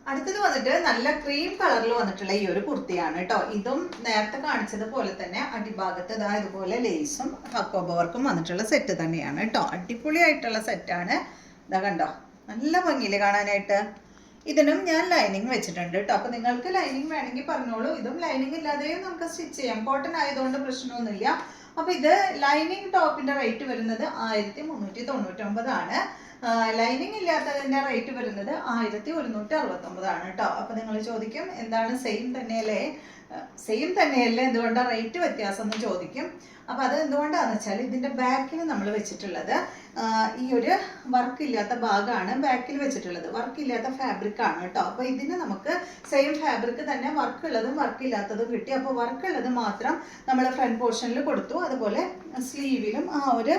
അടുത്തത് വന്നിട്ട് നല്ല ക്രീം കളറിൽ വന്നിട്ടുള്ള ഈ ഒരു കുർത്തിയാണ് കേട്ടോ. ഇതും നേരത്തെ കാണിച്ചതുപോലെ തന്നെ അടിഭാഗത്ത് ഇതാ ഇതുപോലെ ലേസും ഹക്കോബ വർക്കും വന്നിട്ടുള്ള സെറ്റ് തന്നെയാണ് കേട്ടോ. അടിപൊളിയായിട്ടുള്ള സെറ്റാണ്. ഇതാ കണ്ടോ, നല്ല ഭംഗിയില് കാണാനായിട്ട്. ഇതിനും ഞാൻ ലൈനിങ് വെച്ചിട്ടുണ്ട് കേട്ടോ. അപ്പൊ നിങ്ങൾക്ക് ലൈനിങ് വേണമെങ്കിൽ പറഞ്ഞോളൂ. ഇതും ലൈനിങ് ഇല്ലാതെയും നമുക്ക് സ്റ്റിച്ച് ചെയ്യാം. കോട്ടൺ ആയതുകൊണ്ട് പ്രശ്നമൊന്നുമില്ല. അപ്പൊ ഇത് ലൈനിങ് ടോപ്പിന്റെ റേറ്റ് വരുന്നത് 1399 ആണ്. ലൈനിങ് ഇല്ലാത്തതിന്റെ റേറ്റ് വരുന്നത് 1169 ആണ് കേട്ടോ. അപ്പൊ നിങ്ങൾ ചോദിക്കും എന്താണ് സെയിം തന്നെയല്ലേ, സെയിം തന്നെയല്ലേ, എന്തുകൊണ്ടാണ് റേറ്റ് വ്യത്യാസം എന്ന് ചോദിക്കും. അപ്പൊ അത് എന്തുകൊണ്ടാന്ന് വെച്ചാൽ ഇതിന്റെ ബാക്കിൽ നമ്മൾ വെച്ചിട്ടുള്ളത് ഈ ഒരു വർക്ക് ഇല്ലാത്ത ഭാഗമാണ് ബാക്കിൽ വെച്ചിട്ടുള്ളത്. വർക്ക് ഇല്ലാത്ത ഫാബ്രിക് ആണ് കേട്ടോ. അപ്പൊ ഇതിന് നമുക്ക് സെയിം ഫാബ്രിക് തന്നെ വർക്ക് ഉള്ളതും വർക്ക് ഇല്ലാത്തതും കിട്ടി. അപ്പോൾ വർക്ക് ഉള്ളത് മാത്രം നമ്മൾ ഫ്രണ്ട് പോർഷനിൽ കൊടുത്തു. അതുപോലെ സ്ലീവിലും ആ ഒരു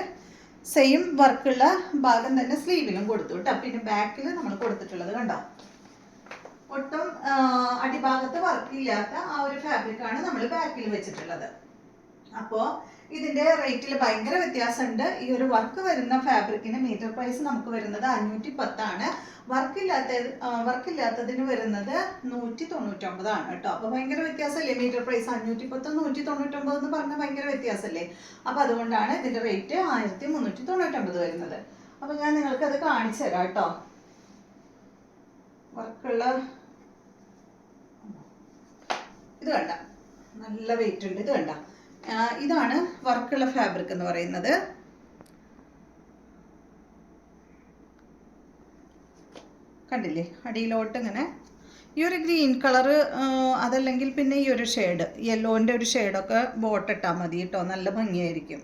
സെയിം വർക്കുള്ള ഭാഗം തന്നെ സ്ലീവിലും കൊടുത്തു കേട്ടോ. പിന്നെ ബാക്കിൽ നമ്മൾ കൊടുത്തിട്ടുള്ളത് കണ്ടോ, ഒട്ടും അടിഭാഗത്ത് വർക്ക് ഇല്ലാത്ത ആ ഒരു ഫാബ്രിക് ആണ് നമ്മൾ ബാക്കിൽ വെച്ചിട്ടുള്ളത്. അപ്പോ ഇതിന്റെ റേറ്റിൽ ഭയങ്കര വ്യത്യാസമുണ്ട്. ഈ ഒരു വർക്ക് വരുന്ന ഫാബ്രിക്കിന് മീറ്റർ പ്രൈസ് നമുക്ക് വരുന്നത് 510 ആണ്. വർക്കില്ലാത്തതിന് വരുന്നത് 199 ആണ് കേട്ടോ. അപ്പൊ ഭയങ്കര വ്യത്യാസമല്ലേ മീറ്റർ പ്രൈസ്. 510 199 എന്ന് പറഞ്ഞാൽ ഭയങ്കര വ്യത്യാസമല്ലേ. അപ്പൊ അതുകൊണ്ടാണ് ഇതിന്റെ റേറ്റ് 1399 വരുന്നത്. അപ്പൊ ഞാൻ നിങ്ങൾക്ക് അത് കാണിച്ചു തരാം കേട്ടോ. വർക്കുള്ള ഇത് കണ്ട, നല്ല വെയിറ്റ് ഉണ്ട്. ഇത് കണ്ട, ഇതാണ് വർക്കുള്ള ഫാബ്രിക് എന്ന് പറയുന്നത്. കണ്ടില്ലേ, അടിയിലോട്ട് ഇങ്ങനെ ഈ ഒരു ഗ്രീൻ കളറ്, അതല്ലെങ്കിൽ പിന്നെ ഈ ഒരു ഷെയ്ഡ് യെല്ലോൻ്റെ ഒരു ഷെയ്ഡൊക്കെ ബോട്ട് ഇട്ടാൽ മതി കേട്ടോ, നല്ല ഭംഗിയായിരിക്കും.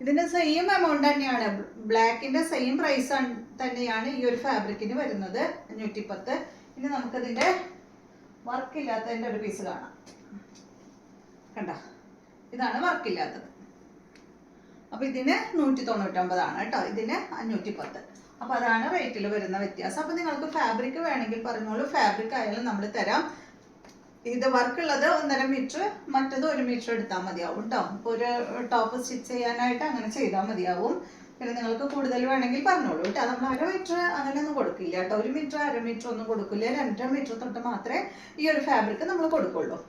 ഇതിന്റെ സെയിം എമൗണ്ട് തന്നെയാണ്, ബ്ലാക്കിന്റെ സെയിം പ്രൈസ് തന്നെയാണ് ഈ ഒരു ഫാബ്രിക്കിന് വരുന്നത് 510. ഇനി നമുക്കതിന്റെ വർക്കില്ലാത്തതിന്റെ ഒരു പീസ് കാണാം. കണ്ട, ഇതാണ് വർക്കില്ലാത്തത്. അപ്പൊ ഇതിന് 199 ആണ് കേട്ടോ, ഇതിന് 510. അപ്പൊ അതാണ് റേറ്റിൽ വരുന്ന വ്യത്യാസം. അപ്പൊ നിങ്ങൾക്ക് ഫാബ്രിക് വേണമെങ്കിൽ പറഞ്ഞോളൂ, ഫാബ്രിക് ആയാലും നമ്മൾ തരാം. ഇത് വർക്കുള്ളത് 1.5 മീറ്റർ, മറ്റത് 1 മീറ്റർ എടുത്താൽ മതിയാവും കേട്ടോ. ഇപ്പൊ ഒരു ടോപ്പ് സ്റ്റിച്ച് ചെയ്യാനായിട്ട് അങ്ങനെ ചെയ്താൽ മതിയാവും. പിന്നെ നിങ്ങൾക്ക് കൂടുതൽ വേണമെങ്കിൽ പറഞ്ഞോളൂ കേട്ടോ. നമ്മൾ 1/2 മീറ്റർ അങ്ങനെയൊന്നും കൊടുക്കില്ല കേട്ടോ. 1 മീറ്റർ 1/2 മീറ്റർ ഒന്നും കൊടുക്കില്ല. 2.5 മീറ്റർ തൊട്ട് മാത്രമേ ഈ ഒരു ഫാബ്രിക് നമ്മൾ കൊടുക്കുള്ളൂ.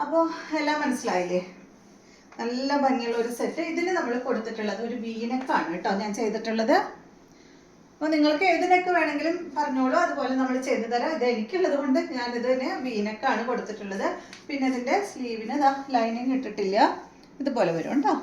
അപ്പോൾ എല്ലാം മനസ്സിലായില്ലേ? നല്ല ഭംഗിയുള്ള ഒരു സെറ്റ്. ഇതിന് നമ്മൾ കൊടുത്തിട്ടുള്ളത് ഒരു വീനെക്കാണ് കേട്ടോ ഞാൻ ചെയ്തിട്ടുള്ളത്. അപ്പോൾ നിങ്ങൾക്ക് ഏത് നെക്ക് വേണമെങ്കിലും പറഞ്ഞോളൂ, അതുപോലെ നമ്മൾ ചെയ്തു തരാം. ഇത് എനിക്കുള്ളത് കൊണ്ട് ഞാനിതിന് വീനെക്കാണ് കൊടുത്തിട്ടുള്ളത്. പിന്നെ ഇതിൻ്റെ സ്ലീവിന് ഇതാ ലൈനിങ് ഇട്ടിട്ടില്ല, ഇതുപോലെ വരും കേട്ടോ.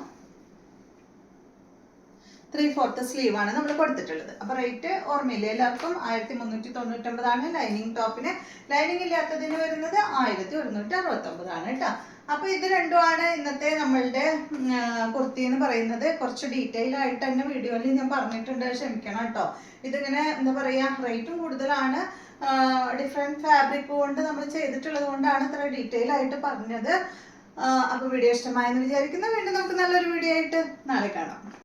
3/4 സ്ലീവാണ് നമ്മൾ കൊടുത്തിട്ടുള്ളത്. അപ്പോൾ റേറ്റ് ഓർമ്മയില്ലേ എല്ലാവർക്കും? 1399 ആണ് ലൈനിങ് ടോപ്പിന്. ലൈനിങ് ഇല്ലാത്തതിന് വരുന്നത് 1169 ആണ് കേട്ടോ. അപ്പോൾ ഇത് രണ്ടുമാണ് ഇന്നത്തെ നമ്മളുടെ കുർത്തി എന്ന് പറയുന്നത്. കുറച്ച് ഡീറ്റെയിൽ ആയിട്ട് തന്നെ വീഡിയോയിൽ ഞാൻ പറഞ്ഞിട്ടുണ്ട്, ക്ഷമിക്കണം കേട്ടോ. ഇതിങ്ങനെ എന്താ പറയുക, റേറ്റും കൂടുതലാണ്. ഡിഫറെൻറ്റ് ഫാബ്രിക് കൊണ്ട് നമ്മൾ ചെയ്തിട്ടുള്ളത് കൊണ്ടാണ് ഇത്ര ഡീറ്റെയിൽ ആയിട്ട് പറഞ്ഞത്. അപ്പോൾ വീഡിയോ ഇഷ്ടമായെന്ന് വിചാരിക്കുന്നു. വീണ്ടും നമുക്ക് നല്ലൊരു വീഡിയോ ആയിട്ട് നാളെ കാണാം.